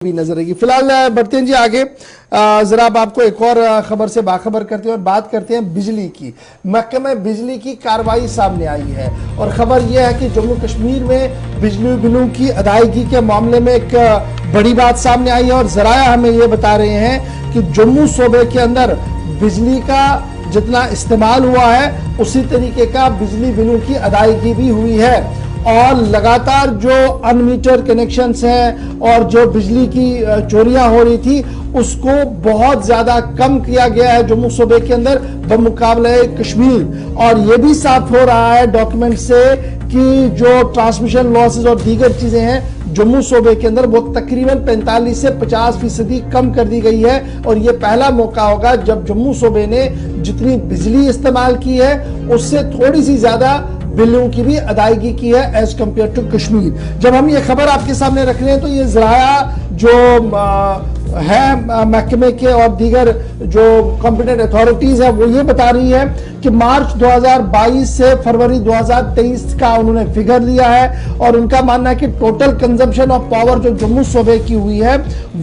भी नजर आएगी। फिलहाल बढ़ते हैं जी आगे। जरा अब आपको एक और खबर से बाखबर करते हैं और बात करते हैं बिजली की। महकमे बिजली की कार्रवाई सामने आई है और खबर यह है कि जम्मू कश्मीर में बिजली बिलों की अदायगी के मामले में एक बड़ी बात सामने आई है और जराया हमें यह बता रहे हैं कि जम्मू सूबे के अंदर बिजली का जितना इस्तेमाल हुआ है उसी तरीके का बिजली बिलों की अदायगी भी हुई है और लगातार जो अनमीटर कनेक्शंस हैं और जो बिजली की चोरियां हो रही थी उसको बहुत ज्यादा कम किया गया है जम्मू सूबे के अंदर बमुकाबले कश्मीर। और यह भी साफ हो रहा है डॉक्यूमेंट से कि जो ट्रांसमिशन लॉसेस और दीगर चीजें हैं जम्मू सूबे के अंदर वो तकरीबन 45 से 50% कम कर दी गई है। और ये पहला मौका होगा जब जम्मू सूबे ने जितनी बिजली इस्तेमाल की है उससे थोड़ी सी ज्यादा बिलों की भी अदायगी की है एज कंपेयर टू कश्मीर। जब हम ये खबर आपके सामने रख रहे हैं तो ये जराया जो है महकमे के और दीगर जो कॉम्पिटेंट अथॉरिटीज है वो ये बता रही है कि मार्च 2022 से फरवरी 2023 का उन्होंने फिगर लिया है और उनका मानना है कि टोटल कंजम्पशन ऑफ पावर जो जम्मू सूबे की हुई है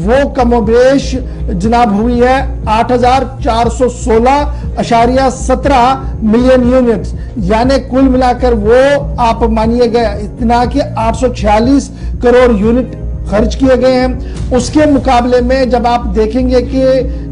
वो कमोबेश जनाब हुई है 8,416.17 मिलियन यूनिट्स, यानी कुल मिलाकर वो आप मानिएगा इतना कि 846 करोड़ यूनिट खर्च किए गए हैं। उसके मुकाबले में जब आप देखेंगे कि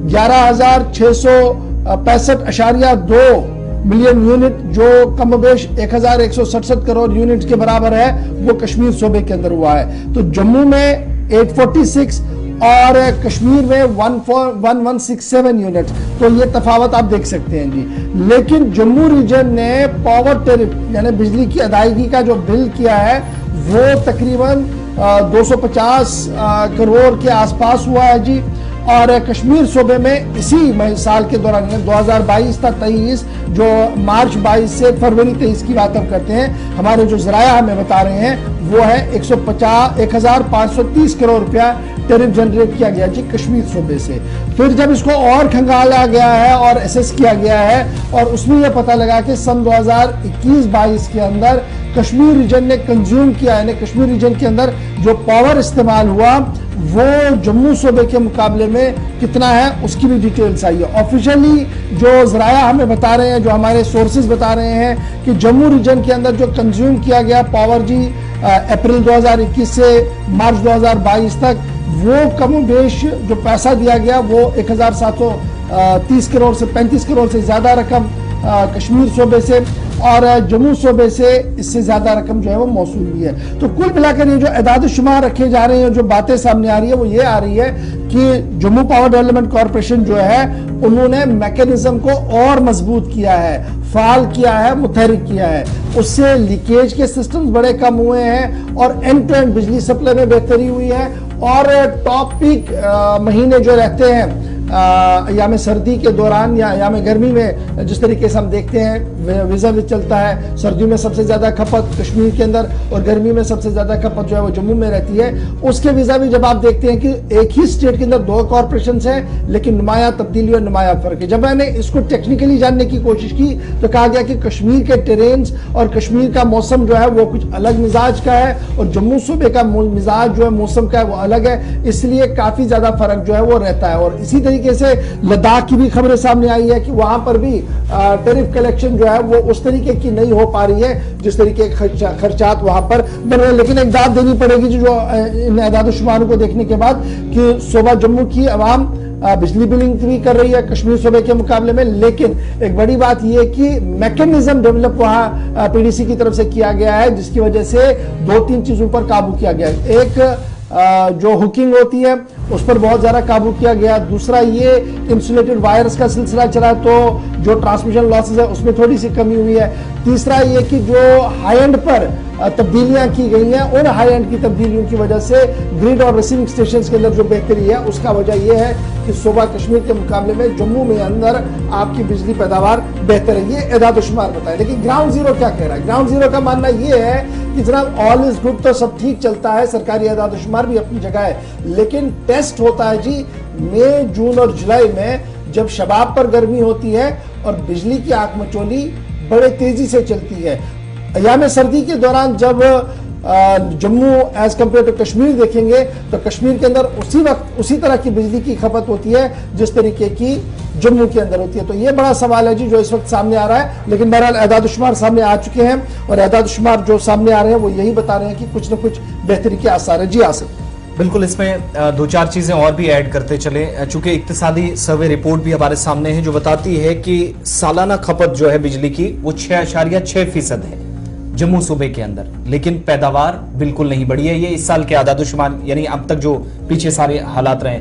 11,665.2 मिलियन यूनिट जो कमोबेश 1,167 करोड़ यूनिट के बराबर है वो कश्मीर सूबे के अंदर हुआ है। तो जम्मू में 846 और कश्मीर में 1167 यूनिट, तो ये तफावत आप देख सकते हैं जी। लेकिन जम्मू रीजन ने पावर टेरिफ यानी बिजली की अदायगी का जो बिल किया है वो तकरीबन 250 करोड़ के आसपास हुआ है जी। और कश्मीर सूबे में इसी साल के दौरान 2022 था 23 जो मार्च 22 से फरवरी 23 की बात हम करते हैं, हमारे जो जराया हमें बता रहे हैं वो है 1,530 करोड़ रुपया टेरिफ जनरेट किया गया जी कश्मीर सूबे से। फिर जब इसको और खंगाला गया है और एसेस किया गया है और उसमें यह पता लगा कि सन 2021-22 के अंदर कश्मीर रीजन ने कंज्यूम किया है, कश्मीर रीजन के अंदर जो पावर इस्तेमाल हुआ वो जम्मू सूबे के मुकाबले में कितना है उसकी भी डिटेल्स आई है। ऑफिशियली जो जराया हमें बता रहे हैं, जो हमारे सोर्सेज बता रहे हैं कि जम्मू रीजन के अंदर जो कंज्यूम किया गया पावर जी अप्रैल 2021 से मार्च 2022 तक वो कमोबेश जो पैसा दिया गया वो 1,730 करोड़ से 35 करोड़ से ज्यादा रकम कश्मीर सूबे से और जम्मू सूबे से इससे ज्यादा रकम जो है वो मौसूल हुई है। तो कुल मिलाकर ये जो एदाद शुमार रखे जा रहे हैं, जो बातें सामने आ रही है वो ये आ रही है कि जम्मू पावर डेवलपमेंट कॉर्पोरेशन जो है उन्होंने मैकेनिज्म को और मजबूत किया है, फाल किया है, मुतहरिक किया है। उससे लीकेज के सिस्टम्स बड़े कम हुए हैं और एंड टू एंड बिजली सप्लाई में बेहतरी हुई है। और टॉप पीक महीने जो रहते हैं या में सर्दी के दौरान या में गर्मी में जिस तरीके से हम देखते हैं विजन चलता है, सर्दियों में सबसे ज्यादा खपत कश्मीर के अंदर और गर्मी में सबसे ज्यादा खपत जो है वो जम्मू में रहती है। उसके विजा भी जब आप देखते हैं कि एक ही स्टेट के अंदर दो कॉर्पोरेशन हैं लेकिन नुमाया तब्दीली और नुमाया फर्क है। जब मैंने इसको टेक्निकली जानने की कोशिश की तो कहा गया कि कश्मीर के टेरेन्स और कश्मीर का मौसम जो है वो कुछ अलग मिजाज का है और जम्मू सूबे का मिजाज जो है मौसम का है वो अलग है, इसलिए काफी ज्यादा फर्क जो है वो रहता है। और इसी तरीके से लद्दाख की भी खबरें सामने आई है कि वहां पर भी टैरिफ कलेक्शन जो है वो उस तरीके की नहीं हो पा रही है जिस तरीके के खर्चात वहां पर बन रहे हैं। लेकिन एक दाद देनी पड़ेगी जो इन एदाद शुमारों को देखने के बाद कि सूबा जम्मू की आवाम बिजली बिलिंग भी कर रही है कश्मीर सूबे के मुकाबले में। लेकिन एक बड़ी बात यह है कि मैकेनिज्म डेवलप वहां पीडीसी की तरफ से किया गया है जिसकी वजह से 2-3 चीजों पर काबू किया गया है। एक जो हुकिंग होती है उस पर बहुत ज्यादा काबू किया गया। दूसरा ये इंसुलेटेड वायर्स का सिलसिला चला तो जो ट्रांसमिशन लॉसेस है उसमें थोड़ी सी कमी हुई है। तीसरा ये कि जो हाई एंड पर तब्दीलियां की गई हैं उन हाई एंड की तब्दीलियों की वजह से ग्रिड और रिसीविंग स्टेशन के अंदर जो बेहतरी है उसका वजह यह है कि सूबा कश्मीर के मुकाबले में जम्मू में अंदर आपकी बिजली पैदावार बेहतर है। ये एदाद शुमार बताए। लेकिन ग्राउंड जीरो क्या कह रहा है? ग्राउंड जीरो का मानना यह है कि जनाब ऑल इज गुड, तो सब ठीक चलता है, सरकारी एदाद शुमार भी अपनी जगह है, लेकिन टेस्ट होता है जी मई, जून और जुलाई में जब शबाब पर गर्मी होती है और बिजली की आंख मचोली बड़े तेजी से चलती है। अयाम सर्दी के दौरान जब Jammu as compare to Kashmir देखेंगे तो कश्मीर के अंदर उसी वक्त उसी तरह की बिजली की खपत होती है जिस तरीके की जम्मू के अंदर होती है। तो ये बड़ा सवाल है जी जो इस वक्त सामने आ रहा है, लेकिन बहरहाल एदाद-ओ-शुमार सामने आ चुके हैं और एदाद-ओ-शुमार जो सामने आ रहे हैं वो यही बता रहे हैं कि कुछ न कुछ बेहतरी के आसार है। जी आसिफ। बिल्कुल, इसमें दो चार चीजें और भी ऐड करते चले, चूंकि इक्तिसादी सर्वे रिपोर्ट भी हमारे सामने है जो बताती है कि सालाना खपत जो है बिजली की वो 6.6% है जम्मू सूबे के अंदर, लेकिन पैदावार बिल्कुल नहीं बढ़ी है। ये इस साल के आदाद-ओ-शुमार यानी अब तक जो पीछे सारे हालात रहे।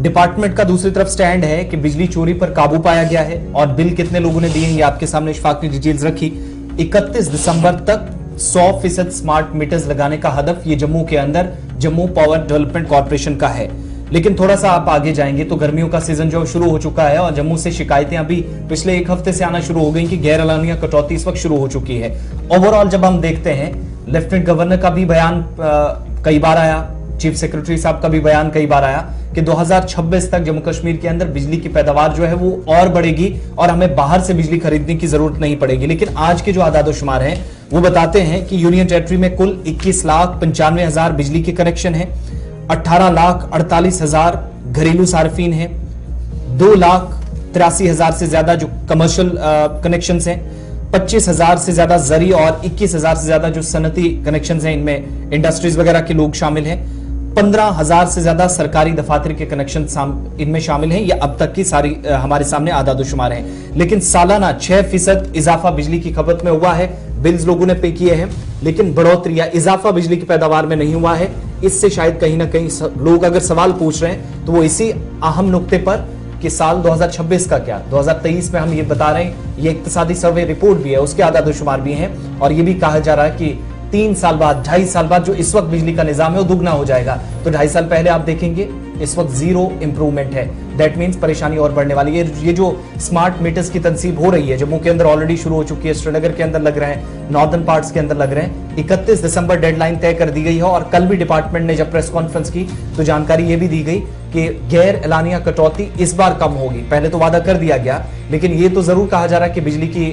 डिपार्टमेंट का दूसरी तरफ स्टैंड है कि बिजली चोरी पर काबू पाया गया है और बिल कितने लोगों ने दिए हैं ये आपके सामने इशफाक ने डिटेल्स रखी। 31 दिसंबर तक 100% स्मार्ट मीटर्स लगाने का हदफ ये जम्मू के अंदर जम्मू पावर डेवलपमेंट कॉर्पोरेशन का है। लेकिन थोड़ा सा आप आगे जाएंगे तो गर्मियों का सीजन जो शुरू हो चुका है और जम्मू से शिकायतें अभी पिछले एक हफ्ते से आना शुरू हो गई कि गैर एलानिया कटौती इस वक्त शुरू हो चुकी है। ओवरऑल जब हम देखते हैं, लेफ्टिनेंट गवर्नर का भी बयान कई बार आया, चीफ सेक्रेटरी साहब का भी बयान कई बार आया कि 2026 तक जम्मू कश्मीर के अंदर बिजली की पैदावार जो है वो और बढ़ेगी और हमें बाहर से बिजली खरीदने की जरूरत नहीं पड़ेगी। लेकिन आज के जो आदाद-ओ-शुमार हैं वो बताते हैं कि यूनियन टेरिटरी में कुल 21,95,000 बिजली के कनेक्शन हैं, 18,48,000 घरेलू सार्फिन हैं, 2,83,000 से ज्यादा जो कमर्शियल कनेक्शंस हैं, 25,000 से ज्यादा जरी और 21,000 से ज्यादा जो सनती कनेक्शंस हैं, इनमें इंडस्ट्रीज वगैरह के लोग शामिल हैं, 15,000 से ज्यादा सरकारी दफातर के कनेक्शन इनमें शामिल हैं। ये अब तक की सारी हमारे सामने आदाद-ओ-शुमार हैं। लेकिन सालाना 6% इजाफा बिजली की खपत में हुआ है, बिल्स लोगों ने पे किए हैं, लेकिन बढ़ोतरी या इजाफा बिजली की पैदावार में नहीं हुआ है। इससे शायद कहीं ना कहीं लोग अगर सवाल पूछ रहे हैं तो वो इसी अहम नुक्ते पर कि साल 2026 का क्या, 2023 में हम ये बता रहे हैं, ये इक्तिसादी सर्वे रिपोर्ट भी है, उसके आदाद-ओ-शुमार भी हैं और ये भी कहा जा रहा है कि 3 साल बाद, 2.5 साल बाद जो इस वक्त बिजली का निजाम है वो दुगना हो जाएगा। तो 2.5 साल पहले आप देखेंगे इस वक्त जीरो इंप्रूवमेंट है। दैट मींस परेशानी और बढ़ने वाली है। ये जो स्मार्ट मीटर्स की तनसीब हो रही है जम्मू के अंदर ऑलरेडी शुरू हो चुकी है, श्रीनगर के अंदर लग रहे हैं, नॉर्दर्न पार्ट्स के अंदर लग रहे हैं। 31 दिसंबर डेडलाइन तय कर दी गई है और कल भी डिपार्टमेंट ने जब प्रेस कॉन्फ्रेंस की तो जानकारी ये भी दी गई कि गैर एलानिया कटौती इस बार कम होगी। पहले तो वादा कर दिया गया, लेकिन ये तो जरूर कहा जा रहा है कि बिजली की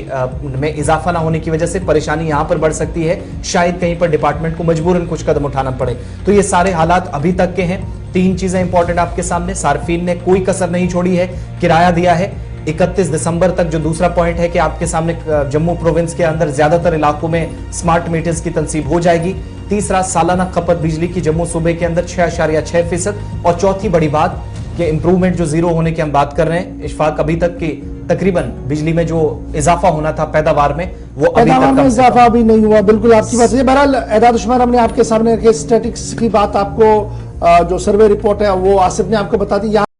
में इजाफा ना होने की वजह से परेशानी यहां पर बढ़ सकती है, शायद कहीं पर डिपार्टमेंट को मजबूरन कुछ कदम उठाना पड़े। तो ये सारे हालात अभी तक के हैं। 3 चीजें इंपॉर्टेंट आपके सामने, सार्फिन ने कोई कसर नहीं छोड़ी है, किराया दिया है 31 दिसंबर तक। जो दूसरा पॉइंट है कि आपके सामने जम्मू प्रोविंस के अंदर ज्यादातर इलाकों में स्मार्ट मीटर्स की तनसीब हो जाएगी। तीसरा, सालाना खपत बिजली की जम्मू सूबे के अंदर 6.6%। और चौथी बड़ी बात कि इंप्रूवमेंट जो जीरो होने की हम बात कर रहे हैं, इशफाक, अभी तक की तकरीबन बिजली में जो इजाफा होना था पैदावार में वो अभी तक इजाफा भी नहीं हुआ। बिल्कुल आपकी बात है। बहरहाल एदाद-ओ-शुमार हमने आपके सामने रखे, स्टैटिस्टिक्स की बात आपको जो सर्वे रिपोर्ट है वो आसिफ ने आपको बता दी।